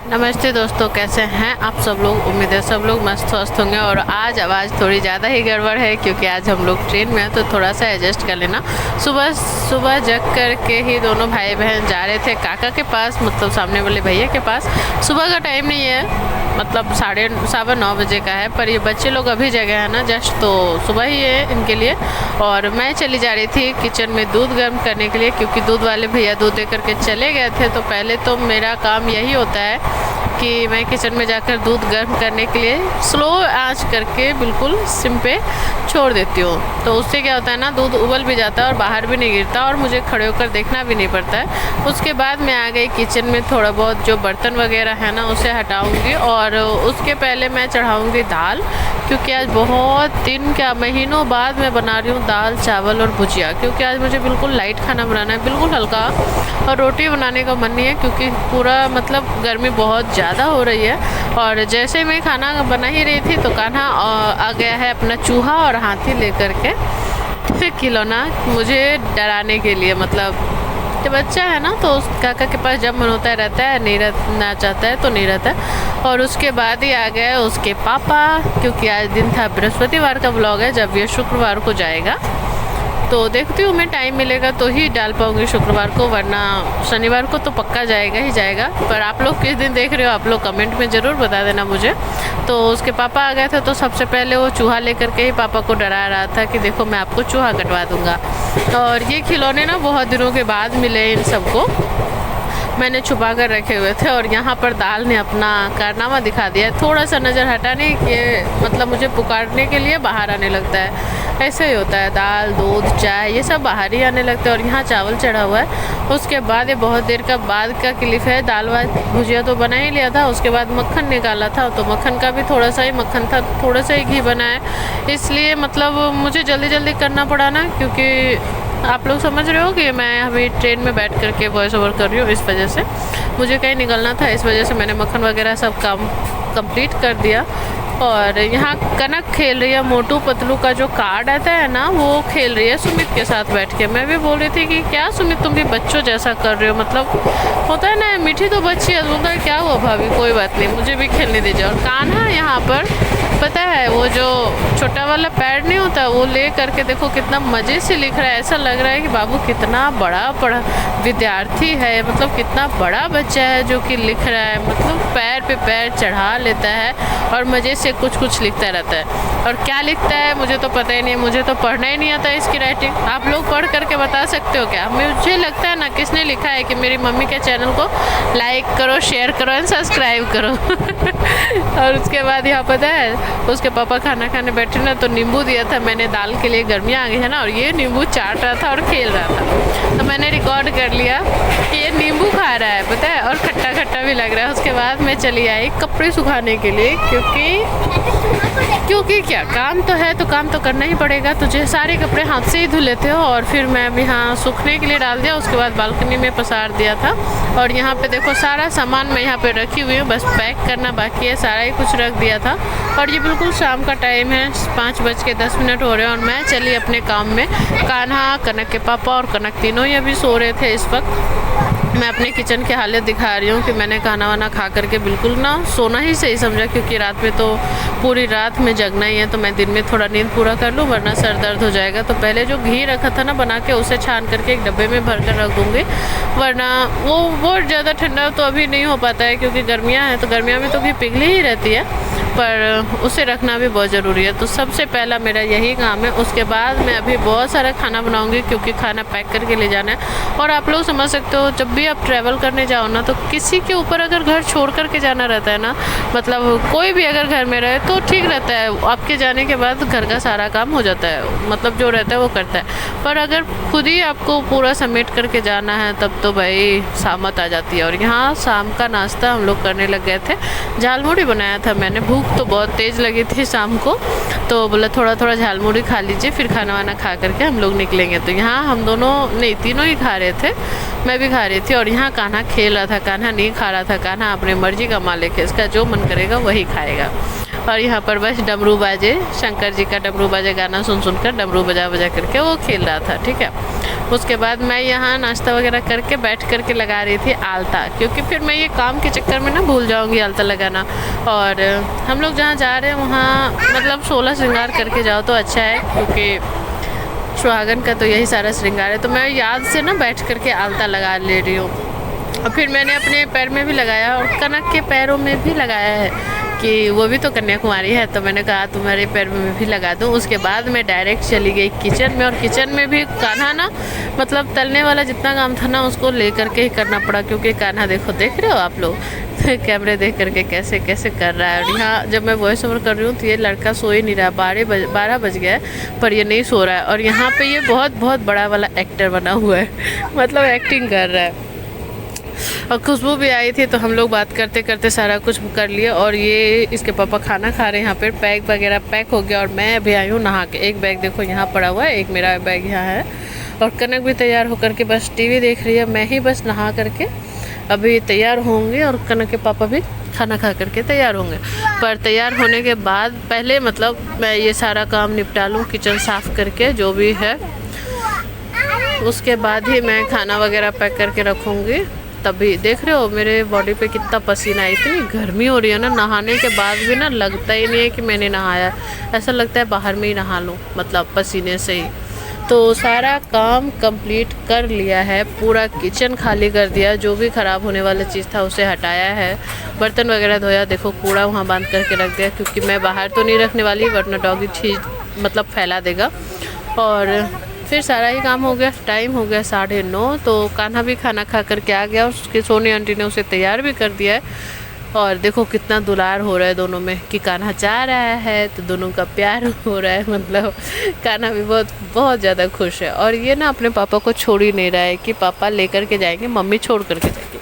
नमस्ते दोस्तों, कैसे हैं आप सब लोग। उम्मीद है सब लोग मस्त स्वस्थ होंगे। और आज आवाज़ थोड़ी ज़्यादा ही गड़बड़ है क्योंकि आज हम लोग ट्रेन में हैं, तो थोड़ा सा एडजस्ट कर लेना। सुबह सुबह जग कर के ही दोनों भाई बहन जा रहे थे काका के पास, मतलब सामने वाले भैया के पास। सुबह का टाइम नहीं है, मतलब 9:30 बजे का है, पर ये बच्चे लोग अभी जगह है ना जस्ट, तो सुबह ही है इनके लिए। और मैं चली जा रही थी किचन में दूध गर्म करने के लिए, क्योंकि दूध वाले भैया दूध दे करके चले गए थे। तो पहले तो मेरा काम यही होता है कि मैं किचन में जाकर दूध गर्म करने के लिए स्लो आंच करके बिल्कुल सिम पे छोड़ देती हूँ। तो उससे क्या होता है ना, दूध उबल भी जाता है और बाहर भी नहीं गिरता, और मुझे खड़े होकर देखना भी नहीं पड़ता है। उसके बाद मैं आ गई किचन में, थोड़ा बहुत जो बर्तन वगैरह है ना उसे हटाऊँगी, और उसके पहले मैं चढ़ाऊँगी दाल, क्योंकि आज बहुत दिन क्या महीनों बाद मैं बना रही हूँ दाल चावल और भुजिया। क्योंकि आज मुझे बिल्कुल लाइट खाना बनाना है, बिल्कुल हल्का, और रोटी बनाने का मन नहीं है क्योंकि पूरा मतलब गर्मी बहुत ज़्यादा हो रही है। और जैसे मैं खाना बना ही रही थी तो कान्हा आ गया है अपना चूहा और हाथी लेकर के खिलौना मुझे डराने के लिए। मतलब जब बच्चा है ना तो उस काका के पास जब मन होता है रहता है, नहीं रहना चाहता है तो नहीं रहता है। और उसके बाद ही आ गए उसके पापा, क्योंकि आज दिन था बृहस्पतिवार का व्लॉग है, जब ये शुक्रवार को जाएगा तो देखती हूँ मैं टाइम मिलेगा तो ही डाल पाऊँगी शुक्रवार को, वरना शनिवार को तो पक्का जाएगा ही जाएगा। पर आप लोग किस दिन देख रहे हो आप लोग कमेंट में ज़रूर बता देना मुझे। तो उसके पापा आ गए थे, तो सबसे पहले वो चूहा लेकर के ही पापा को डरा रहा था कि देखो मैं आपको चूहा कटवा दूँगा। और ये खिलौने ना बहुत दिनों के बाद मिले इन सबको, मैंने छुपा कर रखे हुए थे। और यहाँ पर दाल ने अपना कारनामा दिखा दिया, थोड़ा सा नज़र हटाने के मतलब मुझे पुकारने के लिए बाहर आने लगता है। ऐसे ही होता है, दाल दूध चाय ये सब बाहर ही आने लगता है। और यहाँ चावल चढ़ा हुआ है। उसके बाद ये बहुत देर का बाद का क्लिप है। दाल वाल भुजिया तो बना ही लिया था, उसके बाद मक्खन निकाला था, तो मक्खन का भी थोड़ा सा ही मक्खन था, थोड़ा सा ही घी बना है। इसलिए मतलब मुझे जल्दी जल्दी करना पड़ा ना, क्योंकि आप लोग समझ रहे हो कि मैं अभी ट्रेन में बैठ करके वॉइस ओवर कर रही हूँ, इस वजह से मुझे कहीं निकलना था, इस वजह से मैंने मक्खन वगैरह सब काम कंप्लीट कर दिया। और यहाँ कनक खेल रही है, मोटू पतलू का जो कार्ड आता है ना वो खेल रही है सुमित के साथ बैठ के। मैं भी बोल रही थी कि क्या सुमित तुम भी बच्चों जैसा कर रहे हो, मतलब होता है ना मीठी तो बच्ची है, बोलता है क्या हुआ भाभी कोई बात नहीं मुझे भी खेलने दीजिए। और कान्हा यहाँ पर पता है वो जो छोटा वाला पैड नहीं होता वो ले करके देखो कितना मज़े से लिख रहा है। ऐसा लग रहा है कि बाबू कितना बड़ा पढ़ा विद्यार्थी है, मतलब कितना बड़ा बच्चा है जो कि लिख रहा है, मतलब पैर पे पैर चढ़ा लेता है और मज़े से कुछ कुछ लिखता रहता है। और क्या लिखता है मुझे तो पता ही नहीं, मुझे तो पढ़ना ही नहीं आता इसकी राइटिंग। आप लोग पढ़ करके बता सकते हो क्या? मुझे लगता है ना किसने लिखा है कि मेरी मम्मी के चैनल को लाइक करो शेयर करो एंड सब्सक्राइब करो। और उसके बाद यहाँ पता है उसके पापा खाना खाने बैठे ना, तो नींबू दिया था मैंने दाल के लिए, गर्मियाँ आ गई है ना, और ये नींबू चाट रहा था और खेल रहा था, तो मैंने रिकॉर्ड कर लिया कि ये नींबू खा रहा है पता है, और खट्टा खट्टा भी लग रहा है। उसके बाद मैं चली आई कपड़े सुखाने के लिए, क्योंकि क्या काम तो है तो काम तो करना ही पड़ेगा। तुझे सारे कपड़े हाथ से ही धुल लेते हो। और फिर मैं अब यहाँ सूखने के लिए डाल दिया, उसके बाद बालकनी में पसार दिया था। और यहाँ पे देखो सारा सामान मैं यहाँ पे रखी हुई हूँ, बस पैक करना बाकी है, सारा ही कुछ रख दिया था। और ये बिल्कुल शाम का टाइम है, 5:10 हो रहे हैं और मैं चली अपने काम में। कान्हा, कनक के पापा और कनक तीनों ही अभी सो रहे थे। इस वक्त मैं अपने किचन की हालत दिखा रही हूँ कि मैंने खाना वाना खा करके बिल्कुल ना सोना ही सही समझा, क्योंकि रात में तो पूरी रात में जगना ही है, तो मैं दिन में थोड़ा नींद पूरा कर लूँ वरना सर दर्द हो जाएगा। तो पहले जो घी रखा था ना बना के उसे छान करके एक डब्बे में भर कर रख दूँगी, वरना वो बहुत ज़्यादा ठंडा तो अभी नहीं हो पाता है, क्योंकि गर्मियाँ हैं तो गर्मियाँ में तो घी पिघली ही रहती है, पर उसे रखना भी बहुत ज़रूरी है। तो सबसे पहला मेरा यही काम है। उसके बाद मैं अभी बहुत सारा खाना बनाऊंगी, क्योंकि खाना पैक करके ले जाना है। और आप लोग समझ सकते हो जब भी आप ट्रैवल करने जाओ ना, तो किसी के ऊपर अगर घर छोड़ करके जाना रहता है ना, मतलब कोई भी अगर घर में रहे तो ठीक रहता है, आपके जाने के बाद घर का सारा काम हो जाता है, मतलब जो रहता है वो करता है। पर अगर खुद ही आपको पूरा समेट करके जाना है तब तो भाई सामत आ जाती है। और यहाँ शाम का नाश्ता हम लोग करने लग गए थे, झालमुड़ी बनाया था मैंने। भूख तो बहुत तेज़ लगी थी शाम को, तो बोला थोड़ा थोड़ा झालमुड़ी खा लीजिए फिर खाना वाना खा करके हम लोग निकलेंगे। तो यहाँ हम दोनों नहीं तीनों ही खा रहे थे, मैं भी खा रही थी। और यहाँ कान्हा खेल रहा था, कान्हा नहीं खा रहा था, कान्हा अपने मर्जी का मालिक है, इसका जो मन करेगा वही खाएगा। और यहाँ पर बस डमरू बाजे, शंकर जी का डमरू बाजे गाना सुन सुनकर डमरू बजा बजा करके वो खेल रहा था, ठीक है। उसके बाद मैं यहाँ नाश्ता वगैरह करके बैठ करके लगा रही थी आलता, क्योंकि फिर मैं ये काम के चक्कर में ना भूल जाऊँगी आलता लगाना। और हम लोग जहाँ जा रहे हैं वहाँ मतलब 16 श्रृंगार करके जाओ तो अच्छा है, क्योंकि सुहागन का तो यही सारा श्रृंगार है। तो मैं याद से ना बैठ करके आलता लगा ले रही हूँ। और फिर मैंने अपने पैर में भी लगाया और कनक के पैरों में भी लगाया है कि वो भी तो कन्याकुमारी है, तो मैंने कहा तुम्हारे पैर में भी लगा दूँ। उसके बाद मैं डायरेक्ट चली गई किचन में, और किचन में भी कान्हा ना मतलब तलने वाला जितना काम था ना उसको ले करके ही करना पड़ा, क्योंकि कान्हा देखो, देख रहे हो आप लोग कैमरे देख करके कैसे कैसे कर रहा है। और यहाँ जब मैं वॉइस ओवर कर रही हूँ तो ये लड़का सो ही नहीं रहा, 12 बज गया है पर ये नहीं सो रहा है। और यहाँ पे ये बहुत बहुत बड़ा वाला एक्टर बना हुआ है मतलब एक्टिंग कर रहा है। और खुशबू भी आई थी, तो हम लोग बात करते करते सारा कुछ कर लिया। और ये इसके पापा खाना खा रहे हैं यहाँ पे, बैग वगैरह पैक हो गया। और मैं अभी आई हूँ नहा के, एक बैग देखो यहाँ पड़ा हुआ है, एक मेरा बैग यहाँ है। और कनक भी तैयार होकर के बस टीवी देख रही है, मैं ही बस नहा करके अभी तैयार होंगे। और कनक के पापा भी खाना खा करके तैयार होंगे। पर तैयार होने के बाद पहले मतलब मैं ये सारा काम निपटा लूँ, किचन साफ़ करके जो भी है, उसके बाद ही मैं खाना वगैरह पैक करके रखूँगी। तभी देख रहे हो मेरे बॉडी पे कितना पसीना है, इतनी गर्मी हो रही है ना, नहाने के बाद भी ना लगता ही नहीं है कि मैंने नहाया, ऐसा लगता है बाहर में ही नहा लूँ, मतलब पसीने से ही। तो सारा काम कंप्लीट कर लिया है, पूरा किचन खाली कर दिया, जो भी ख़राब होने वाला चीज़ था उसे हटाया है, बर्तन वगैरह धोया, देखो कूड़ा वहाँ बांध करके रख दिया, क्योंकि मैं बाहर तो नहीं रखने वाली वरना डॉगी चीज़ मतलब फैला देगा। और फिर सारा ही काम हो गया, टाइम हो गया 9:30। तो कान्हा भी खाना खा करके आ गया, उसके सोनी आंटी ने उसे तैयार भी कर दिया है। और देखो कितना दुलार हो रहा है दोनों में कि कान्हा जा रहा है तो दोनों का प्यार हो रहा है, मतलब कान्हा भी बहुत बहुत ज़्यादा खुश है। और ये ना अपने पापा को छोड़ ही नहीं रहा है कि पापा लेकर के जाएंगे, मम्मी छोड़ करके जाएंगे।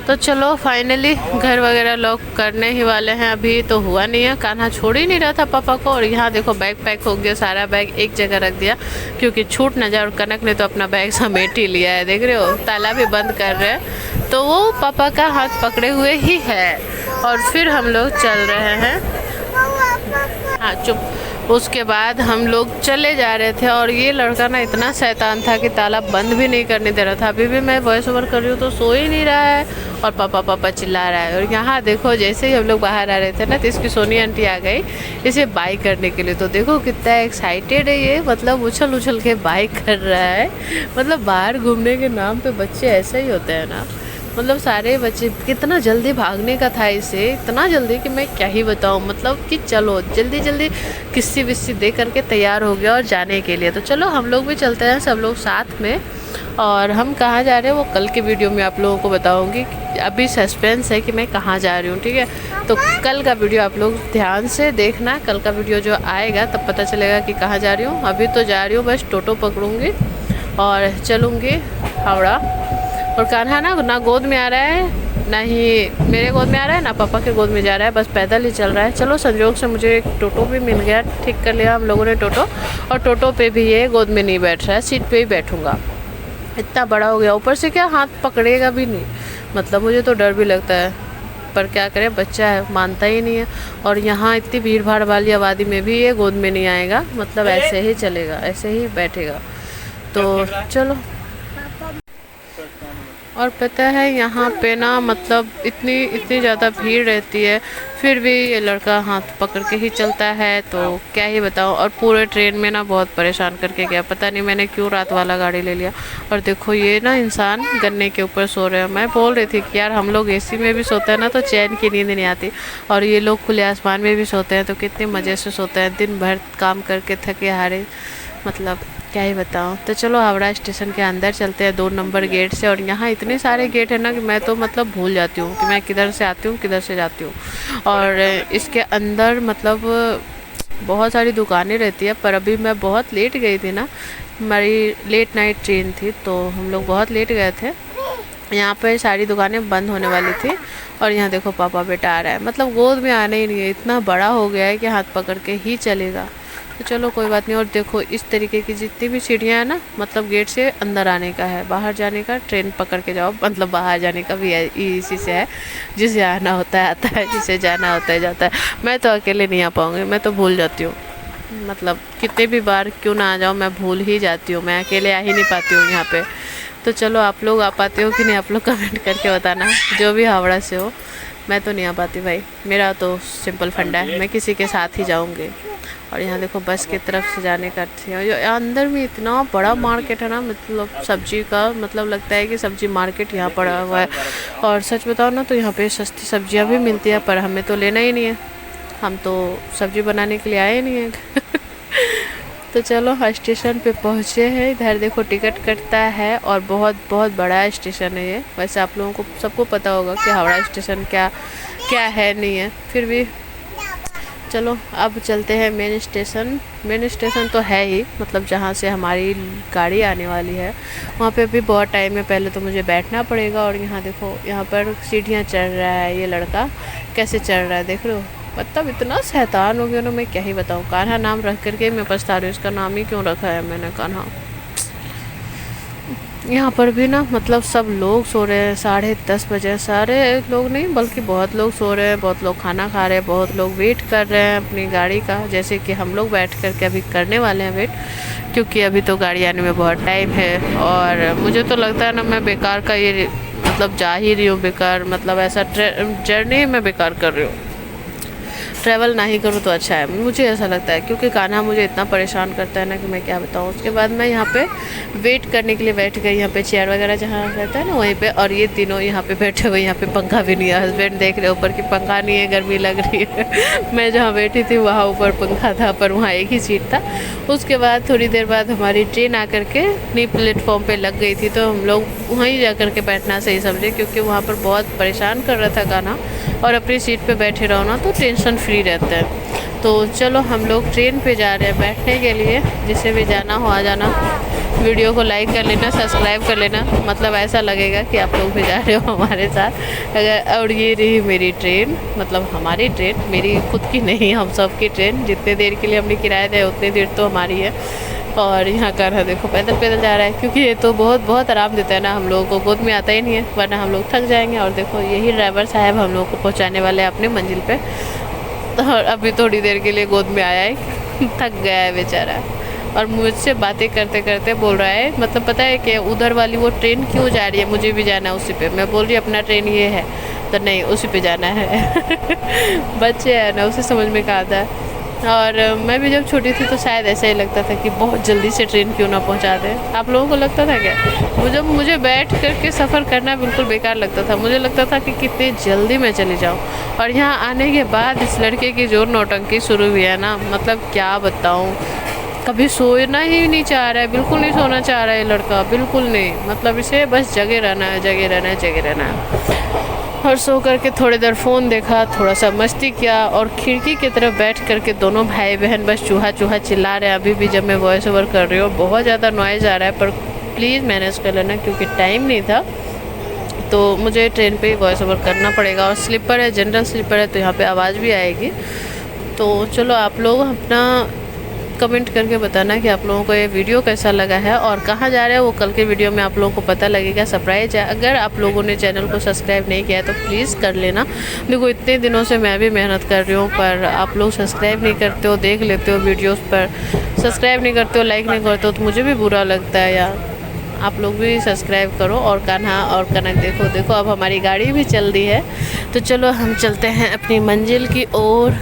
तो चलो फाइनली घर वगैरह लॉक करने ही वाले हैं, अभी तो हुआ नहीं है, कान्हा छोड़ ही नहीं रहा था पापा को। और यहाँ देखो बैग पैक हो गया, सारा बैग एक जगह रख दिया क्योंकि छूट ना जाए। और कनक ने तो अपना बैग समेट ही लिया है, देख रहे हो ताला भी बंद कर रहे हैं, तो वो पापा का हाथ पकड़े हुए ही है। और फिर हम लोग चल रहे हैं, हाँ चुप। उसके बाद हम लोग चले जा रहे थे और ये लड़का ना इतना शैतान था कि ताला बंद भी नहीं करने दे रहा था। अभी भी मैं वॉइस ओवर कर रही हूँ तो सो ही नहीं रहा है और पापा पापा चिल्ला रहा है। और यहाँ देखो जैसे ही हम लोग बाहर आ रहे थे ना तो इसकी सोनी आंटी आ गई इसे बाई करने के लिए। तो देखो कितना एक्साइटेड है ये, मतलब उछल उछल के बाई कर रहा है। मतलब बाहर घूमने के नाम पे बच्चे ऐसे ही होते हैं ना, मतलब सारे बच्चे। कितना जल्दी भागने का था इसे, इतना जल्दी कि मैं क्या ही बताऊँ। मतलब कि चलो जल्दी जल्दी किस्सी विस्सी दे करके तैयार हो गया और जाने के लिए। तो चलो हम लोग भी चलते हैं सब लोग साथ में। और हम कहाँ जा रहे हैं वो कल की वीडियो में आप लोगों को बताऊँगी। अभी सस्पेंस है कि मैं कहाँ जा रही हूँ, ठीक है। तो कल का वीडियो आप लोग ध्यान से देखना, कल का वीडियो जो आएगा तब पता चलेगा कि कहाँ जा रही हूँ। अभी तो जा रही हूँ बस टोटो पकड़ूँगी और चलूँगी हावड़ा। और कान्हा ना गोद में आ रहा है, ना ही मेरे गोद में आ रहा है, ना पापा के गोद में जा रहा है, बस पैदल ही चल रहा है। चलो संजोग से मुझे एक टोटो भी मिल गया, ठीक कर लिया हम लोगों ने टोटो। और टोटो पे भी ये गोद में नहीं बैठ रहा है, सीट पे ही बैठूंगा। इतना बड़ा हो गया, ऊपर से क्या हाथ पकड़ेगा भी नहीं, मतलब मुझे तो डर भी लगता है। पर क्या करें, बच्चा है मानता ही नहीं है। और यहाँ इतनी भीड़ भाड़ वाली आबादी में भी ये गोद में नहीं आएगा, मतलब ऐसे ही चलेगा, ऐसे ही बैठेगा। तो चलो। और पता है यहाँ पे ना मतलब इतनी ज़्यादा भीड़ रहती है, फिर भी ये लड़का हाथ पकड़ के ही चलता है, तो क्या ही बताऊँ। और पूरे ट्रेन में ना बहुत परेशान करके गया, पता नहीं मैंने क्यों रात वाला गाड़ी ले लिया। और देखो ये ना इंसान गन्ने के ऊपर सो रहे हैं। मैं बोल रही थी कि यार हम लोग एसी में भी सोते हैं ना तो चैन की नींद नहीं आती, और ये लोग खुले आसमान में भी सोते हैं तो कितने मज़े से सोते हैं, दिन भर काम करके थके हारे, मतलब क्या ही बताऊँ। तो चलो हावड़ा स्टेशन के अंदर चलते हैं 2 नंबर गेट से। और यहाँ इतने सारे गेट है ना कि मैं तो मतलब भूल जाती हूँ कि मैं किधर से आती हूँ किधर से जाती हूँ। और इसके अंदर मतलब बहुत सारी दुकानें रहती है, पर अभी मैं बहुत लेट गई थी ना, हमारी लेट नाइट ट्रेन थी तो हम लोग बहुत लेट गए थे। यहाँ पे सारी दुकानें बंद होने वाली थी। और यहाँ देखो पापा बेटा आ रहा है, मतलब गोद में आना ही नहीं है, इतना बड़ा हो गया है कि हाथ पकड़ के ही चलेगा। तो चलो कोई बात नहीं। और देखो इस तरीके की जितनी भी सीढ़ियाँ हैं ना, मतलब गेट से अंदर आने का है, बाहर जाने का ट्रेन पकड़ के जाओ, मतलब बाहर जाने का भी है, इसी से है। जिसे आना होता है आता है, जिसे जाना होता है जाता है। मैं तो अकेले नहीं आ पाऊँगी, मैं तो भूल जाती हूँ। मतलब कितने भी बार क्यों ना आ जाऊँ मैं भूल ही जाती हूँ, मैं अकेले आ ही नहीं पाती हूँ यहाँ पे। तो चलो आप लोग आ पाते हो कि नहीं, आप लोग कमेंट करके बताना, जो भी हावड़ा से हो। मैं तो नहीं आ पाती भाई, मेरा तो सिंपल फंडा है, मैं किसी के साथ ही जाऊँगी। और यहाँ देखो बस की तरफ से जाने का अंदर में इतना बड़ा मार्केट है ना, मतलब सब्जी का, मतलब लगता है कि सब्जी मार्केट यहाँ पड़ा हुआ है। और सच बताओ ना तो यहाँ पे सस्ती सब्जियाँ भी मिलती है, पर हमें तो लेना ही नहीं है, हम तो सब्जी बनाने के लिए आए नहीं हैं। तो चलो स्टेशन पे पहुँचे हैं। इधर देखो टिकट कटता है और बहुत बहुत बड़ा स्टेशन है ये। वैसे आप लोगों को सबको पता होगा कि हावड़ा स्टेशन क्या क्या है नहीं है, फिर भी चलो अब चलते हैं मेन स्टेशन। मेन स्टेशन तो है ही, मतलब जहाँ से हमारी गाड़ी आने वाली है वहाँ पे भी बहुत टाइम है, पहले तो मुझे बैठना पड़ेगा। और यहाँ देखो यहाँ पर सीढ़ियाँ चढ़ रहा है ये लड़का, कैसे चढ़ रहा है देख लो, मतलब इतना शैतान हो गया ना, मैं क्या ही बताऊँ। कान्हा नाम रख करके मैं पछता रही हूँ, इसका नाम ही क्यों रखा है मैंने कान्हा। यहाँ पर भी ना मतलब सब लोग सो रहे हैं, 10:30 बजे, सारे लोग नहीं बल्कि बहुत लोग सो रहे हैं, बहुत लोग खाना खा रहे हैं, बहुत लोग वेट कर रहे हैं अपनी गाड़ी का, जैसे कि हम लोग बैठ करके अभी करने वाले हैं वेट, क्योंकि अभी तो गाड़ी आने में बहुत टाइम है। और मुझे तो लगता है ना मैं बेकार का ये मतलब जा ही रही हूँ बेकार, मतलब ऐसा जर्नी मैं बेकार कर रही हूँ, ट्रैवल ना ही करूँ तो अच्छा है, मुझे ऐसा लगता है, क्योंकि कान्हा मुझे इतना परेशान करता है ना कि मैं क्या बताऊँ। उसके बाद मैं यहाँ पे वेट करने के लिए बैठ गई, यहाँ पे चेयर वगैरह जहाँ रहता है ना वहीं पे, और ये तीनों यहाँ पे बैठे हुए, यहाँ पे पंखा भी नहीं है। हस्बैंड देख रहे ऊपर कि पंखा नहीं है, गर्मी लग रही है। मैं जहाँ बैठी थी वहाँ ऊपर पंखा था, पर वहाँ एक ही सीट था। उसके बाद थोड़ी देर बाद हमारी ट्रेन आकर के नई प्लेटफॉर्म पर लग गई थी, तो हम लोग वहीं जा कर के बैठना सही समझे, क्योंकि वहाँ पर बहुत परेशान कर रहा था कान्हा, और अपनी सीट पे बैठे रहो ना तो टेंशन फ्री रहते हैं। तो चलो हम लोग ट्रेन पे जा रहे हैं बैठने के लिए, जिसे भी जाना हो आ जाना। वीडियो को लाइक कर लेना, सब्सक्राइब कर लेना, मतलब ऐसा लगेगा कि आप लोग भी जा रहे हो हमारे साथ। अगर और ये रही मेरी ट्रेन, मतलब हमारी ट्रेन, मेरी खुद की नहीं, हम सब की ट्रेन। जितने देर के लिए हमने किराया दिया उतनी देर तो हमारी है। और यहाँ का देखो पैदल पैदल जा रहा है, क्योंकि ये तो बहुत बहुत आराम देता है ना, हम लोगों को गोद में आता ही नहीं है, वरना हम लोग थक जाएंगे। और देखो यही ड्राइवर साहब हम लोगों को पहुँचाने वाले हैं अपनी मंजिल पे। और अभी थोड़ी देर के लिए गोद में आया है, थक गया है बेचारा, और मुझसे बातें करते करते बोल रहा है, मतलब पता है कि उधर वाली वो ट्रेन क्यों जा रही है, मुझे भी जाना है उसी पे। मैं बोल रही अपना ट्रेन ये है, तो नहीं उसी पे जाना है। बच्चे हैं ना, उसे समझ में कहा था। और मैं भी जब छोटी थी तो शायद ऐसा ही लगता था कि बहुत जल्दी से ट्रेन क्यों ना पहुंचा दें। आप लोगों को लगता था क्या? जब मुझे बैठ करके सफ़र करना बिल्कुल बेकार लगता था, मुझे लगता था कि कितनी जल्दी मैं चली जाऊं। और यहाँ आने के बाद इस लड़के की जो नौटंकी शुरू हुई है ना, मतलब क्या बताऊं, कभी सोना ही नहीं चाह रहा है, बिल्कुल नहीं सोना चाह रहा है ये लड़का, बिल्कुल नहीं। मतलब इसे बस जगे रहना है, जगे रहना है, जगे रहना है। और सो करके थोड़ी देर फ़ोन देखा, थोड़ा सा मस्ती किया, और खिड़की की तरफ बैठ करके दोनों भाई बहन बस चूहा चूहा चिल्ला रहे हैं। अभी भी जब मैं वॉइस ओवर कर रही हूँ बहुत ज़्यादा नॉइज़ आ रहा है, पर प्लीज़ मैनेज कर लेना, क्योंकि टाइम नहीं था तो मुझे ट्रेन पे ही वॉइस ओवर करना पड़ेगा। और स्लीपर है, जनरल स्लीपर है, तो यहाँ पे आवाज़ भी आएगी। तो चलो आप लोग अपना कमेंट करके बताना कि आप लोगों को ये वीडियो कैसा लगा है और कहाँ जा रहे हैं, वो कल के वीडियो में आप लोगों को पता लगेगा, सरप्राइज है। अगर आप लोगों ने चैनल को सब्सक्राइब नहीं किया है तो प्लीज़ कर लेना। देखो इतने दिनों से मैं भी मेहनत कर रही हूँ, पर आप लोग सब्सक्राइब नहीं करते हो, देख लेते हो वीडियोज़ पर, सब्सक्राइब नहीं करते हो, लाइक नहीं करते हो, तो मुझे भी बुरा लगता है यार। आप लोग भी सब्सक्राइब करो। और कान्हा और कनक देखो देखो अब हमारी गाड़ी भी चल रही है। तो चलो हम चलते हैं अपनी मंजिल की ओर,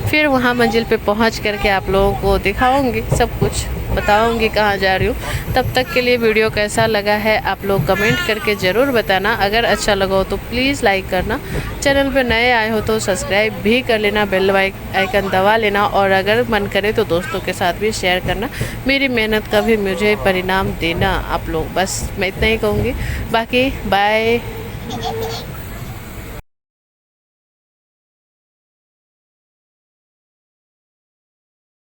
फिर वहाँ मंजिल पे पहुँच करके आप लोगों को दिखाऊंगी, सब कुछ बताऊंगी कहाँ जा रही हूँ। तब तक के लिए वीडियो कैसा लगा है आप लोग कमेंट करके ज़रूर बताना। अगर अच्छा लगा हो तो प्लीज़ लाइक करना, चैनल पे नए आए हो तो सब्सक्राइब भी कर लेना, बेल आइकन दबा लेना, और अगर मन करे तो दोस्तों के साथ भी शेयर करना। मेरी मेहनत का भी मुझे परिणाम देना आप लोग, बस मैं इतना ही कहूँगी। बाकी बाय।